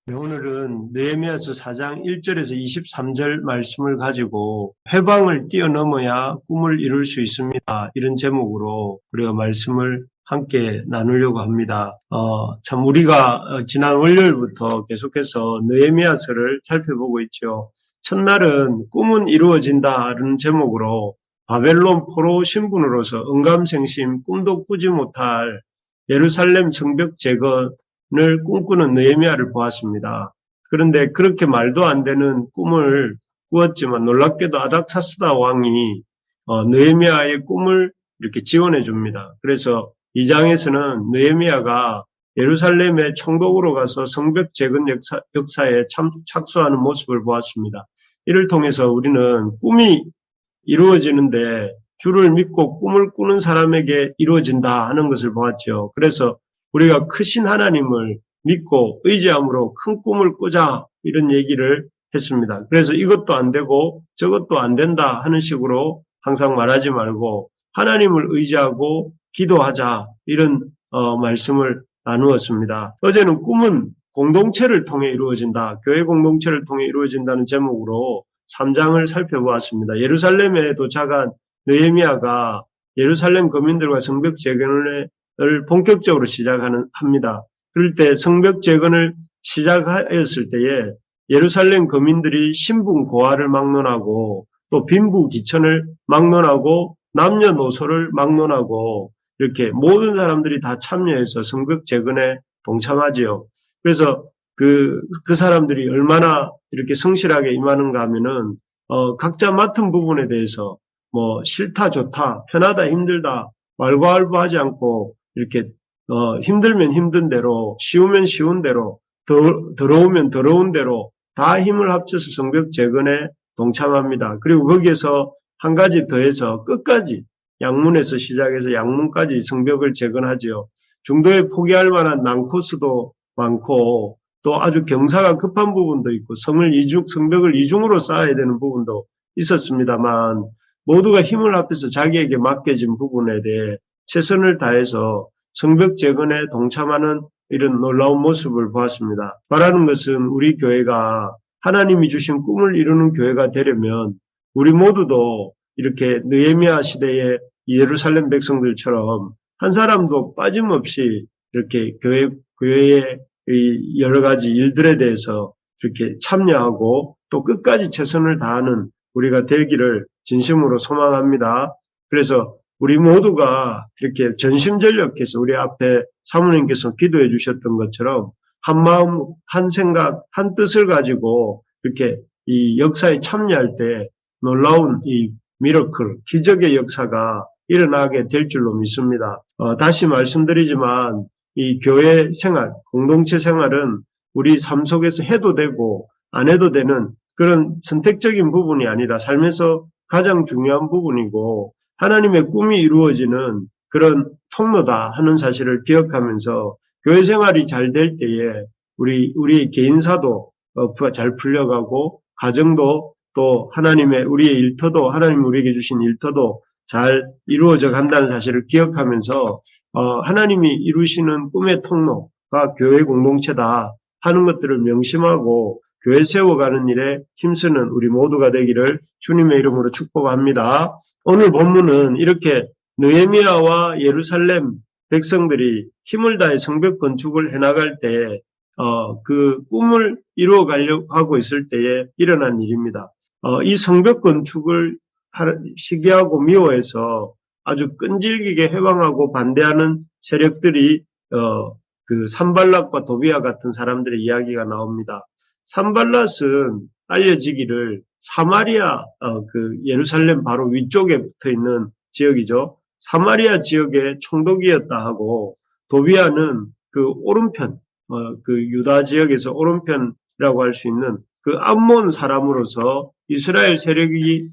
네, 오늘은 느헤미야서 4장 1절에서 23절 말씀을 가지고 회방을 뛰어넘어야 꿈을 이룰 수 있습니다. 이런 제목으로 우리가 말씀을 함께 나누려고 합니다. 참 우리가 지난 월요일부터 계속해서 느헤미야서를 살펴보고 있죠. 첫날은 꿈은 이루어진다는 제목으로 바벨론 포로 신분으로서 응감생심 꿈도 꾸지 못할 예루살렘 성벽 재건을 꿈꾸는 느헤미야를 보았습니다. 그런데 그렇게 말도 안 되는 꿈을 꾸었지만 놀랍게도 아닥사스다 왕이 느헤미야의 꿈을 이렇게 지원해 줍니다. 그래서 2장에서는 느헤미야가 예루살렘의 총독으로 가서 성벽 재건 역사에 착수하는 모습을 보았습니다. 이를 통해서 우리는 꿈이 이루어지는데 주를 믿고 꿈을 꾸는 사람에게 이루어진다 하는 것을 보았죠. 그래서 우리가 크신 하나님을 믿고 의지함으로 큰 꿈을 꾸자 이런 얘기를 했습니다. 그래서 이것도 안 되고 저것도 안 된다 하는 식으로 항상 말하지 말고 하나님을 의지하고 기도하자 이런 말씀을 나누었습니다. 어제는 꿈은 공동체를 통해 이루어진다. 교회 공동체를 통해 이루어진다는 제목으로 3장을 살펴보았습니다. 예루살렘에 도착한 느헤미야가 예루살렘 거민들과 성벽 재건을 본격적으로 합니다. 그럴 때 성벽 재건을 시작하였을 때에 예루살렘 거민들이 신분 고하를 막론하고 또 빈부 기천을 막론하고 남녀노소를 막론하고 이렇게 모든 사람들이 다 참여해서 성벽 재건에 동참하지요. 그래서 그 사람들이 얼마나 이렇게 성실하게 임하는가 하면은, 각자 맡은 부분에 대해서 싫다, 좋다, 편하다, 힘들다, 왈가왈부하지 않고, 이렇게, 힘들면 힘든 대로, 쉬우면 쉬운 대로, 더러우면 더러운 대로 다 힘을 합쳐서 성벽 재건에 동참합니다. 그리고 거기에서 한 가지 더해서 끝까지 양문에서 시작해서 양문까지 성벽을 재건하지요. 중도에 포기할 만한 난코스도 많고, 또 아주 경사가 급한 부분도 있고 성벽을 이중으로 쌓아야 되는 부분도 있었습니다만 모두가 힘을 합해서 자기에게 맡겨진 부분에 대해 최선을 다해서 성벽 재건에 동참하는 이런 놀라운 모습을 보았습니다. 말하는 것은 우리 교회가 하나님이 주신 꿈을 이루는 교회가 되려면 우리 모두도 이렇게 느헤미야 시대의 예루살렘 백성들처럼 한 사람도 빠짐없이 이렇게 교회의 여러 가지 일들에 대해서 이렇게 참여하고 또 끝까지 최선을 다하는 우리가 되기를 진심으로 소망합니다. 그래서 우리 모두가 이렇게 전심전력해서 우리 앞에 사모님께서 기도해 주셨던 것처럼 한 마음, 한 생각, 한 뜻을 가지고 이렇게 이 역사에 참여할 때 놀라운 이 미러클, 기적의 역사가 일어나게 될 줄로 믿습니다. 다시 말씀드리지만 이 교회 생활, 공동체 생활은 우리 삶 속에서 해도 되고 안 해도 되는 그런 선택적인 부분이 아니라 삶에서 가장 중요한 부분이고 하나님의 꿈이 이루어지는 그런 통로다 하는 사실을 기억하면서 교회 생활이 잘 될 때에 우리의 개인사도 잘 풀려가고 가정도 또 우리의 일터도 하나님 우리에게 주신 일터도 잘 이루어져 간다는 사실을 기억하면서 하나님이 이루시는 꿈의 통로가 교회 공동체다 하는 것들을 명심하고 교회 세워가는 일에 힘쓰는 우리 모두가 되기를 주님의 이름으로 축복합니다. 오늘 본문은 이렇게 느헤미야와 예루살렘 백성들이 힘을 다해 성벽 건축을 해나갈 때 그 꿈을 이루어가려고 하고 있을 때에 일어난 일입니다. 이 성벽 건축을 시기하고 미워해서 아주 끈질기게 해방하고 반대하는 세력들이 그 산발랏과 도비아 같은 사람들의 이야기가 나옵니다. 산발랏은 알려지기를 사마리아 그 예루살렘 바로 위쪽에 붙어 있는 지역이죠. 사마리아 지역의 총독이었다 하고 도비아는 그 오른편 그 유다 지역에서 오른편이라고 할 수 있는 그 암몬 사람으로서 이스라엘 세력이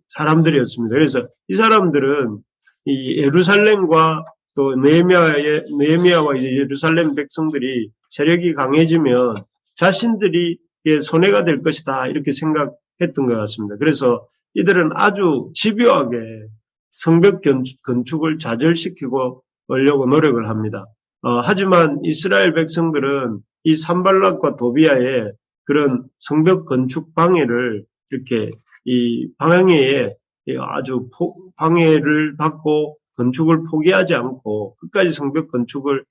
사람들이었습니다. 그래서 이 사람들은 이 예루살렘과 또 느헤미야와 예루살렘 백성들이 세력이 강해지면 자신들이 손해가 될 것이다 이렇게 생각했던 것 같습니다. 그래서 이들은 아주 집요하게 성벽 건축을 좌절시키고 하려고 노력을 합니다. 하지만 이스라엘 백성들은 이 산발락과 도비아의 그런 성벽 건축 방해를 이렇게 이 방해에 아주 방해를 받고 건축을 포기하지 않고 끝까지 성벽 건축을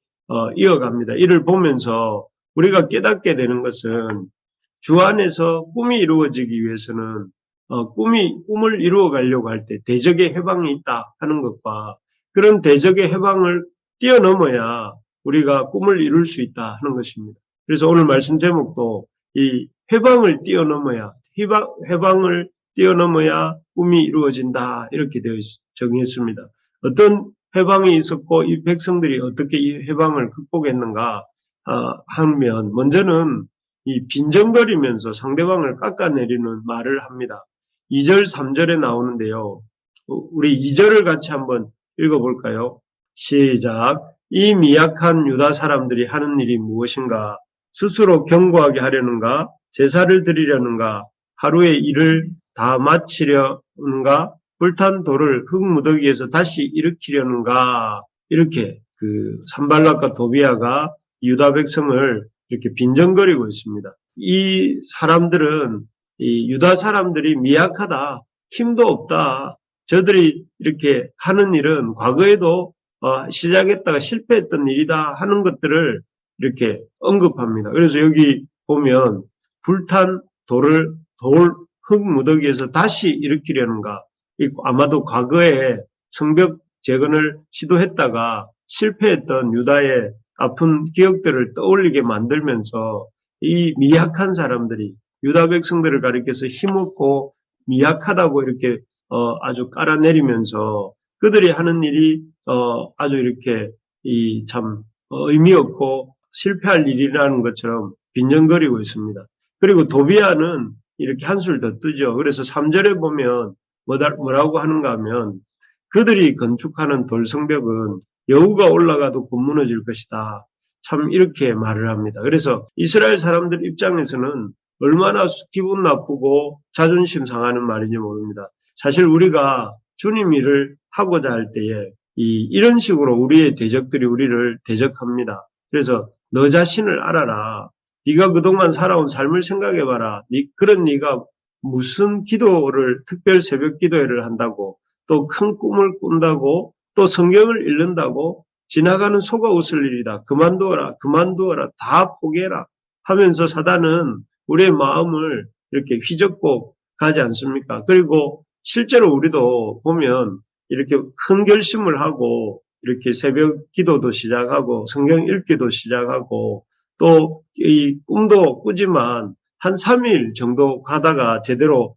이어갑니다. 이를 보면서 우리가 깨닫게 되는 것은 주 안에서 꿈이 이루어지기 위해서는 꿈을 이루어 가려고 할 때 대적의 해방이 있다 하는 것과 그런 대적의 해방을 뛰어넘어야 우리가 꿈을 이룰 수 있다 하는 것입니다. 그래서 오늘 말씀 제목도 이 해방을 뛰어넘어야 해방을 뛰어넘어야 꿈이 이루어진다 이렇게 정했습니다. 어떤 해방이 있었고 이 백성들이 어떻게 이 해방을 극복했는가 하면 먼저는 이 빈정거리면서 상대방을 깎아내리는 말을 합니다. 2절, 3절에 나오는데요. 우리 2절을 같이 한번 읽어볼까요? 시작. 이 미약한 유다 사람들이 하는 일이 무엇인가? 스스로 견고하게 하려는가? 제사를 드리려는가? 하루의 일을 다 마치려는가? 불탄 돌을 흙무더기에서 다시 일으키려는가? 이렇게 산발락과 도비아가 유다 백성을 이렇게 빈정거리고 있습니다. 이 사람들은 이 유다 사람들이 미약하다, 힘도 없다. 저들이 이렇게 하는 일은 과거에도 시작했다가 실패했던 일이다 하는 것들을 이렇게 언급합니다. 그래서 여기 보면 불탄 흙 무더기에서 다시 일으키려는가? 아마도 과거에 성벽 재건을 시도했다가 실패했던 유다의 아픈 기억들을 떠올리게 만들면서 이 미약한 사람들이 유다 백성들을 가리켜서 힘없고 미약하다고 이렇게 아주 깔아내리면서 그들이 하는 일이 아주 이렇게 참 의미 없고 실패할 일이라는 것처럼 빈정거리고 있습니다. 그리고 도비아는 이렇게 한술 더 뜨죠. 그래서 3절에 보면 뭐라고 하는가 하면 그들이 건축하는 돌성벽은 여우가 올라가도 곧 무너질 것이다. 참 이렇게 말을 합니다. 그래서 이스라엘 사람들 입장에서는 얼마나 기분 나쁘고 자존심 상하는 말인지 모릅니다. 사실 우리가 주님 일을 하고자 할 때에 이런 식으로 우리의 대적들이 우리를 대적합니다. 그래서 너 자신을 알아라. 네가 그동안 살아온 삶을 생각해봐라. 그런 네가 무슨 기도를 특별 새벽 기도회를 한다고 또 큰 꿈을 꾼다고 또 성경을 읽는다고 지나가는 소가 웃을 일이다. 그만두어라. 다 포기해라. 하면서 사단은 우리의 마음을 이렇게 휘젓고 가지 않습니까? 그리고 실제로 우리도 보면 이렇게 큰 결심을 하고 이렇게 새벽 기도도 시작하고 성경 읽기도 시작하고 또 이 꿈도 꾸지만 한 3일 정도 가다가 제대로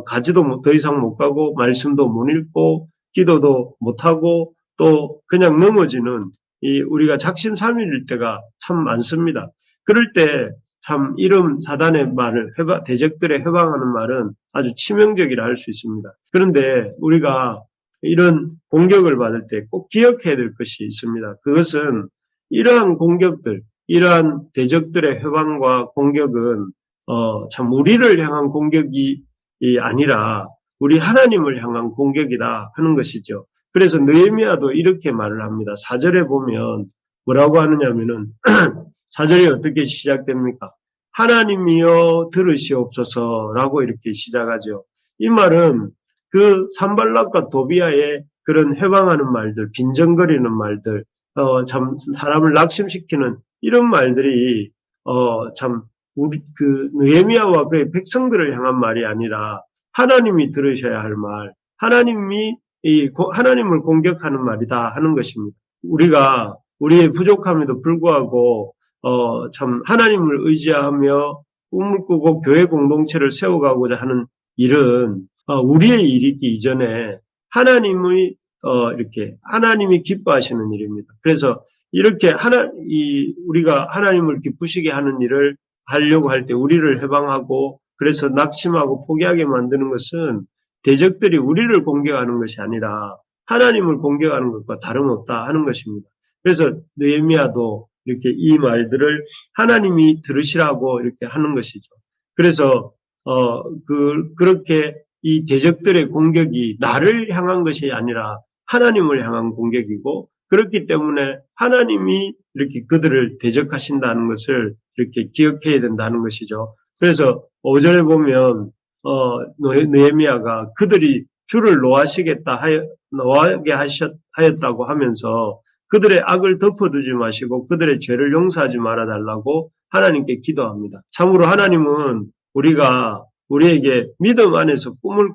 가지도 더 이상 못 가고 말씀도 못 읽고 기도도 못 하고 또 그냥 넘어지는 우리가 작심삼일일 때가 참 많습니다. 그럴 때 참 이런 사단의 말을 대적들의 해방하는 말은 아주 치명적이라 할 수 있습니다. 그런데 우리가 이런 공격을 받을 때 꼭 기억해야 될 것이 있습니다. 그것은 이러한 공격들, 이러한 대적들의 해방과 공격은 참 우리를 향한 공격이 아니라 우리 하나님을 향한 공격이다 하는 것이죠. 그래서 느헤미야도 이렇게 말을 합니다. 4절에 보면 뭐라고 하느냐면은 4절이 어떻게 시작됩니까? 하나님이여 들으시옵소서라고 이렇게 시작하죠. 이 말은 그 산발락과 도비아의 그런 해방하는 말들, 빈정거리는 말들, 참 사람을 낙심시키는 이런 말들이 참 우리 느헤미야와 그의 백성들을 향한 말이 아니라 하나님이 들으셔야 할 말, 하나님을 공격하는 말이다 하는 것입니다. 우리가 우리의 부족함에도 불구하고 참 하나님을 의지하며 꿈을 꾸고 교회 공동체를 세워가고자 하는 일은 우리의 일이기 이전에 하나님이 기뻐하시는 일입니다. 그래서 이렇게 우리가 하나님을 기쁘시게 하는 일을 하려고 할 때 우리를 해방하고 그래서 낙심하고 포기하게 만드는 것은 대적들이 우리를 공격하는 것이 아니라 하나님을 공격하는 것과 다름없다 하는 것입니다. 그래서 느헤미야도 이렇게 이 말들을 하나님이 들으시라고 이렇게 하는 것이죠. 그래서 그렇게 이 대적들의 공격이 나를 향한 것이 아니라 하나님을 향한 공격이고 그렇기 때문에 하나님이 이렇게 그들을 대적하신다는 것을 이렇게 기억해야 된다는 것이죠. 그래서 5절에 보면 느헤미야가 그들이 주를 노하게 하였다고 하면서 그들의 악을 덮어두지 마시고 그들의 죄를 용서하지 말아달라고 하나님께 기도합니다. 참으로 하나님은 우리에게 믿음 안에서 꿈을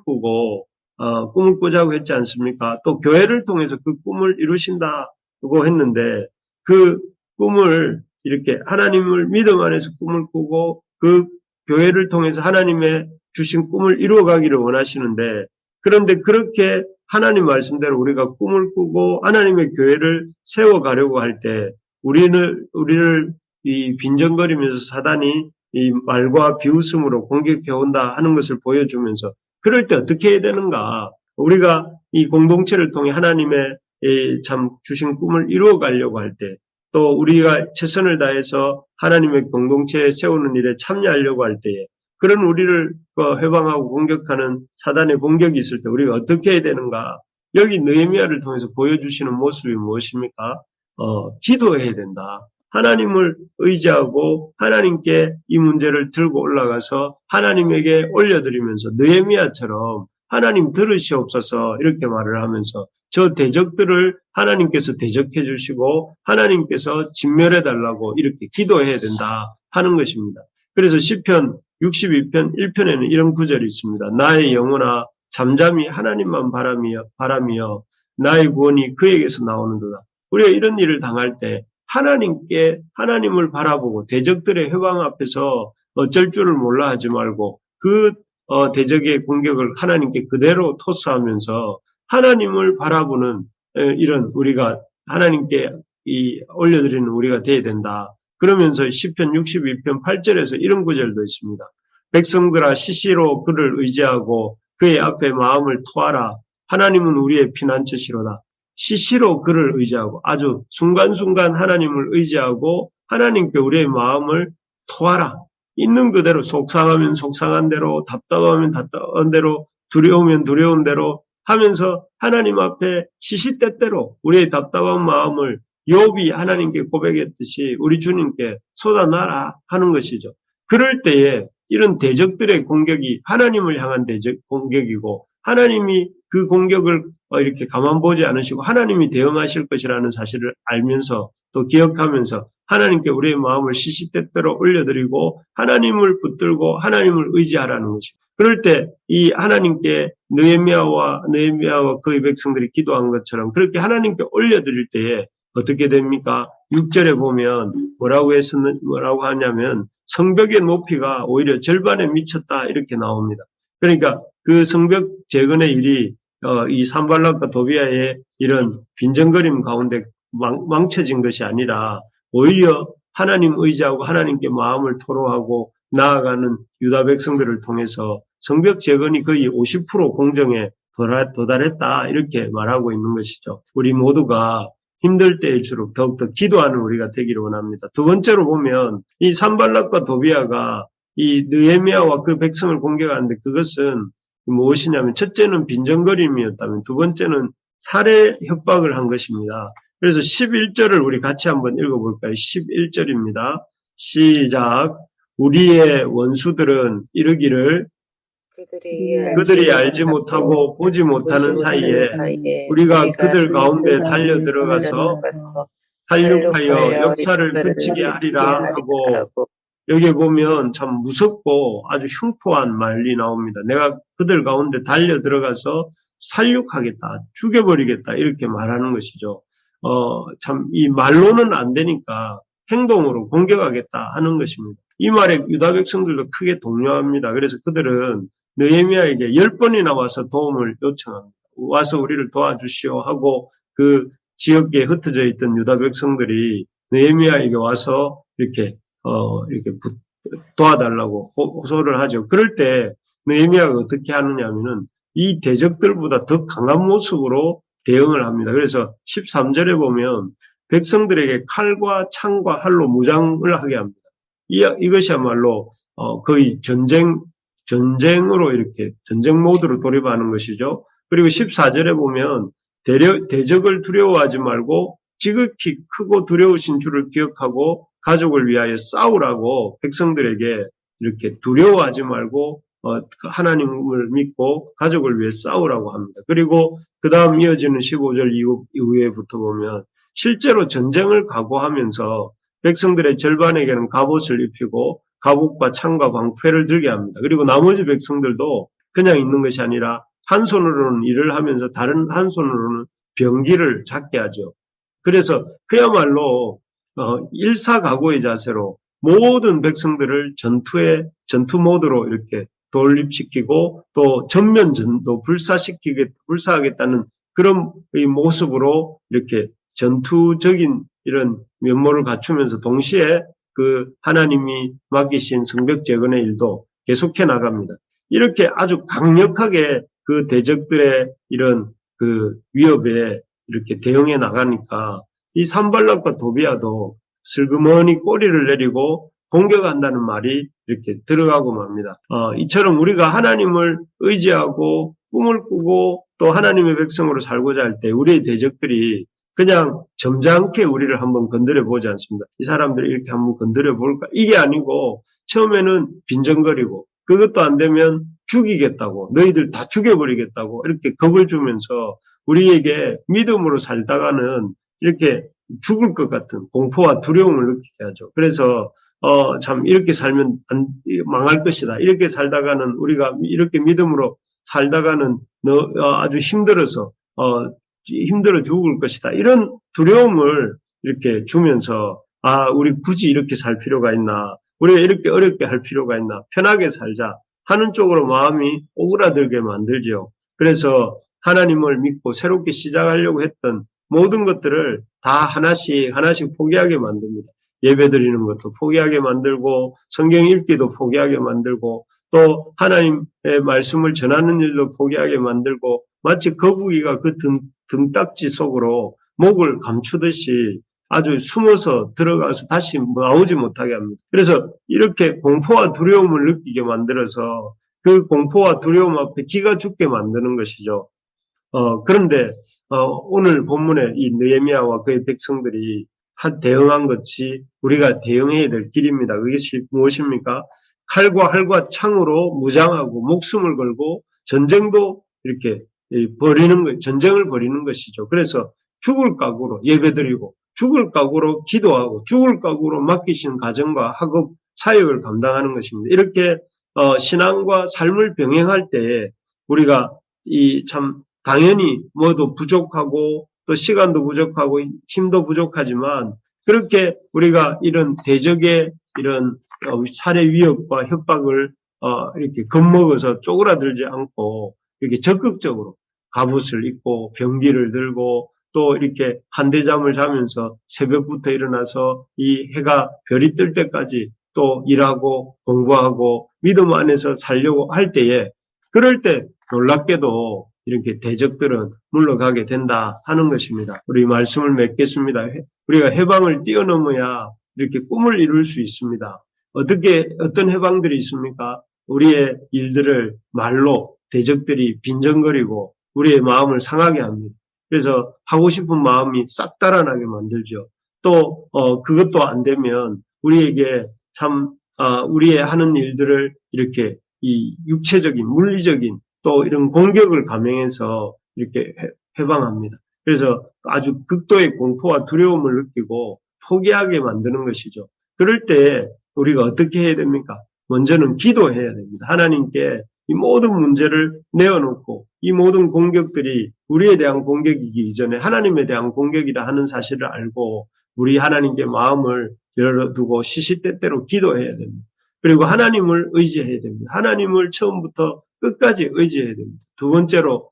꾸자고 했지 않습니까? 또 교회를 통해서 그 꿈을 이루신다고 했는데 그 꿈을 이렇게 하나님을 믿음 안에서 꿈을 꾸고 그 교회를 통해서 하나님의 주신 꿈을 이루어가기를 원하시는데 그런데 그렇게 하나님 말씀대로 우리가 꿈을 꾸고 하나님의 교회를 세워가려고 할 때 우리를 이 빈정거리면서 사단이 이 말과 비웃음으로 공격해 온다 하는 것을 보여주면서 그럴 때 어떻게 해야 되는가? 우리가 이 공동체를 통해 하나님의 참 주신 꿈을 이루어가려고 할 때 또 우리가 최선을 다해서 하나님의 공동체에 세우는 일에 참여하려고 할 때에 그런 우리를 회방하고 공격하는 사단의 공격이 있을 때 우리가 어떻게 해야 되는가? 여기 느헤미야를 통해서 보여주시는 모습이 무엇입니까? 기도해야 된다. 하나님을 의지하고 하나님께 이 문제를 들고 올라가서 하나님에게 올려드리면서 느헤미야처럼 하나님 들으시옵소서 이렇게 말을 하면서 저 대적들을 하나님께서 대적해 주시고 하나님께서 진멸해 달라고 이렇게 기도해야 된다 하는 것입니다. 그래서 시편 62편 1편에는 이런 구절이 있습니다. 나의 영혼아 잠잠히 하나님만 바라며 나의 구원이 그에게서 나오는도다. 우리가 이런 일을 당할 때 하나님을 바라보고 대적들의 회방 앞에서 어쩔 줄을 몰라 하지 말고 그 대적의 공격을 하나님께 그대로 토스하면서 하나님을 바라보는 이런 우리가 하나님께 올려드리는 우리가 되어야 된다. 그러면서 시편 62편 8절에서 이런 구절도 있습니다. 백성들아 시시로 그를 의지하고 그의 앞에 마음을 토하라. 하나님은 우리의 피난처시로다. 시시로 그를 의지하고 아주 순간순간 하나님을 의지하고 하나님께 우리의 마음을 토하라. 있는 그대로 속상하면 속상한 대로 답답하면 답답한 대로 두려우면 두려운 대로 하면서 하나님 앞에 시시때때로 우리의 답답한 마음을 욥이 하나님께 고백했듯이 우리 주님께 쏟아놔라 하는 것이죠. 그럴 때에 이런 대적들의 공격이 하나님을 향한 공격이고 하나님이 그 공격을 이렇게 가만 보지 않으시고 하나님이 대응하실 것이라는 사실을 알면서 또 기억하면서 하나님께 우리의 마음을 시시때때로 올려드리고 하나님을 붙들고 하나님을 의지하라는 것입니다. 그럴 때 이 하나님께 느헤미야와 그의 백성들이 기도한 것처럼 그렇게 하나님께 올려드릴 때에 어떻게 됩니까? 6절에 보면 뭐라고 하냐면 성벽의 높이가 오히려 절반에 미쳤다 이렇게 나옵니다. 그러니까 그 성벽 재건의 일이 이 산발락과 도비아의 이런 빈정거림 가운데 망쳐진 것이 아니라 오히려 하나님 의지하고 하나님께 마음을 토로하고 나아가는 유다 백성들을 통해서 성벽 재건이 거의 50% 공정에 도달했다 이렇게 말하고 있는 것이죠. 우리 모두가 힘들 때일수록 더욱더 기도하는 우리가 되기를 원합니다. 두 번째로 보면 이 산발락과 도비아가 이 느헤미야와 그 백성을 공격하는데 그것은 무엇이냐면 첫째는 빈정거림이었다면 두 번째는 살해 협박을 한 것입니다. 그래서 11절을 우리 같이 한번 읽어볼까요? 11절입니다. 시작. 우리의 원수들은 이르기를 그들이 알지 못하고 보지 못하는 사이에 우리가 그들 가운데 달려 들어가서 살육하여 역사를 그치게 하리라 하고 여기에 보면 참 무섭고 아주 흉포한 말이 나옵니다. 내가 그들 가운데 달려 들어가서 살육하겠다, 죽여버리겠다 이렇게 말하는 것이죠. 참 이 말로는 안 되니까 행동으로 공격하겠다 하는 것입니다. 이 말에 유다 백성들도 크게 동요합니다. 그래서 그들은 느헤미야에게 10번이나 와서 도움을 요청합니다. 와서 우리를 도와주시오 하고 그 지역에 흩어져 있던 유다 백성들이 느헤미야에게 와서 이렇게 도와달라고 호소를 하죠. 그럴 때 느헤미야가 어떻게 하느냐면은 이 대적들보다 더 강한 모습으로 대응을 합니다. 그래서 13절에 보면 백성들에게 칼과 창과 활로 무장을 하게 합니다. 이것이야말로 거의 전쟁으로 이렇게 전쟁 모드로 돌입하는 것이죠. 그리고 14절에 보면 대적을 두려워하지 말고 지극히 크고 두려우신 주를 기억하고 가족을 위하여 싸우라고 백성들에게 이렇게 두려워하지 말고 하나님을 믿고 가족을 위해 싸우라고 합니다. 그리고 그 다음 이어지는 15절 이후에부터 보면 실제로 전쟁을 각오하면서 백성들의 절반에게는 갑옷을 입히고 갑옷과 창과 방패를 들게 합니다. 그리고 나머지 백성들도 그냥 있는 것이 아니라 한 손으로는 일을 하면서 다른 한 손으로는 병기를 잡게 하죠. 그래서 그야말로 일사각오의 자세로 모든 백성들을 전투 모드로 이렇게 돌입시키고 또 전면전도 불사하겠다는 그런 모습으로 이렇게 전투적인 이런 면모를 갖추면서 동시에 그 하나님이 맡기신 성벽 재건의 일도 계속해 나갑니다. 이렇게 아주 강력하게 그 대적들의 이런 그 위협에 이렇게 대응해 나가니까 이 산발락과 도비아도 슬그머니 꼬리를 내리고 공격한다는 말이 이렇게 들어가고 맙니다. 이처럼 우리가 하나님을 의지하고 꿈을 꾸고 또 하나님의 백성으로 살고자 할 때 우리의 대적들이 그냥 점잖게 우리를 한번 건드려 보지 않습니다. 이 사람들이 이렇게 한번 건드려 볼까? 이게 아니고 처음에는 빈정거리고 그것도 안 되면 죽이겠다고 너희들 다 죽여버리겠다고 이렇게 겁을 주면서 우리에게 믿음으로 살다가는 이렇게 죽을 것 같은 공포와 두려움을 느끼게 하죠. 그래서 참 이렇게 살면 망할 것이다. 이렇게 살다가는 우리가 이렇게 믿음으로 살다가는 아주 힘들어 죽을 것이다. 이런 두려움을 이렇게 주면서 우리 굳이 이렇게 살 필요가 있나? 우리가 이렇게 어렵게 할 필요가 있나? 편하게 살자 하는 쪽으로 마음이 오그라들게 만들죠. 그래서 하나님을 믿고 새롭게 시작하려고 했던 모든 것들을 다 하나씩 포기하게 만듭니다. 예배 드리는 것도 포기하게 만들고 성경 읽기도 포기하게 만들고 또 하나님의 말씀을 전하는 일도 포기하게 만들고 마치 거북이가 그 등딱지 속으로 목을 감추듯이 아주 숨어서 들어가서 다시 나오지 못하게 합니다. 그래서 이렇게 공포와 두려움을 느끼게 만들어서 그 공포와 두려움 앞에 기가 죽게 만드는 것이죠. 그런데 오늘 본문에 이 느헤미야와 그의 백성들이 대응한 것이 우리가 대응해야 될 길입니다. 그것이 무엇입니까? 칼과 활과 창으로 무장하고 목숨을 걸고 전쟁도 이렇게 전쟁을 벌이는 것이죠. 그래서 죽을 각오로 예배드리고 죽을 각오로 기도하고 죽을 각오로 맡기신 가정과 학업 사역을 감당하는 것입니다. 이렇게 신앙과 삶을 병행할 때 우리가 참 당연히 뭐도 부족하고 또 시간도 부족하고 힘도 부족하지만 그렇게 우리가 이런 대적의 이런 살해 위협과 협박을 이렇게 겁먹어서 쪼그라들지 않고 이렇게 적극적으로 갑옷을 입고 병기를 들고 또 이렇게 한대잠을 자면서 새벽부터 일어나서 이 해가 별이 뜰 때까지 또 일하고 공부하고 믿음 안에서 살려고 할 때에 그럴 때 놀랍게도 이렇게 대적들은 물러가게 된다 하는 것입니다. 우리 말씀을 맺겠습니다. 우리가 해방을 뛰어넘어야 이렇게 꿈을 이룰 수 있습니다. 어떤 해방들이 있습니까? 우리의 일들을 말로 대적들이 빈정거리고 우리의 마음을 상하게 합니다. 그래서 하고 싶은 마음이 싹 달아나게 만들죠. 또 그것도 안 되면 우리에게 우리의 하는 일들을 이렇게 이 육체적인 물리적인 또 이런 공격을 감행해서 이렇게 해방합니다. 그래서 아주 극도의 공포와 두려움을 느끼고 포기하게 만드는 것이죠. 그럴 때 우리가 어떻게 해야 됩니까? 먼저는 기도해야 됩니다. 하나님께 이 모든 문제를 내어놓고 이 모든 공격들이 우리에 대한 공격이기 이전에 하나님에 대한 공격이다 하는 사실을 알고 우리 하나님께 마음을 열어두고 시시때때로 기도해야 됩니다. 그리고 하나님을 의지해야 됩니다. 하나님을 처음부터 끝까지 의지해야 됩니다. 두 번째로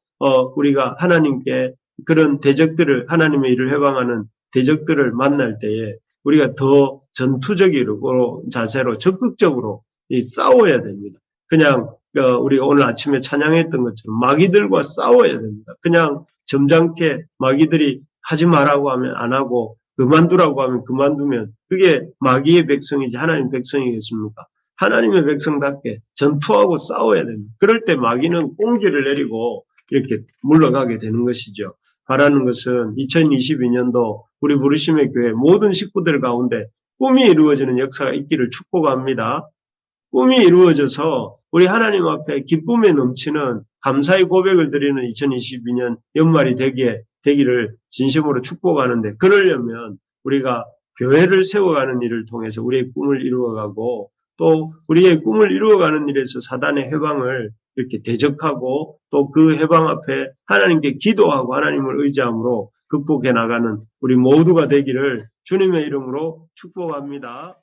우리가 하나님께 그런 대적들을 하나님의 일을 해방하는 대적들을 만날 때에 우리가 더 전투적인 자세로 적극적으로 싸워야 됩니다. 그냥 우리가 오늘 아침에 찬양했던 것처럼 마귀들과 싸워야 됩니다. 그냥 점잖게 마귀들이 하지 말라고 하면 안 하고 그만두라고 하면 그만두면 그게 마귀의 백성이지 하나님의 백성이겠습니까? 하나님의 백성답게 전투하고 싸워야 됩니다. 그럴 때 마귀는 꽁지를 내리고 이렇게 물러가게 되는 것이죠. 바라는 것은 2022년도 우리 부르심의 교회 모든 식구들 가운데 꿈이 이루어지는 역사가 있기를 축복합니다. 꿈이 이루어져서 우리 하나님 앞에 기쁨에 넘치는 감사의 고백을 드리는 2022년 연말이 되기를 진심으로 축복하는데, 그러려면 우리가 교회를 세워가는 일을 통해서 우리의 꿈을 이루어가고, 또 우리의 꿈을 이루어가는 일에서 사단의 해방을 이렇게 대적하고, 또 그 해방 앞에 하나님께 기도하고 하나님을 의지함으로 극복해 나가는 우리 모두가 되기를 주님의 이름으로 축복합니다.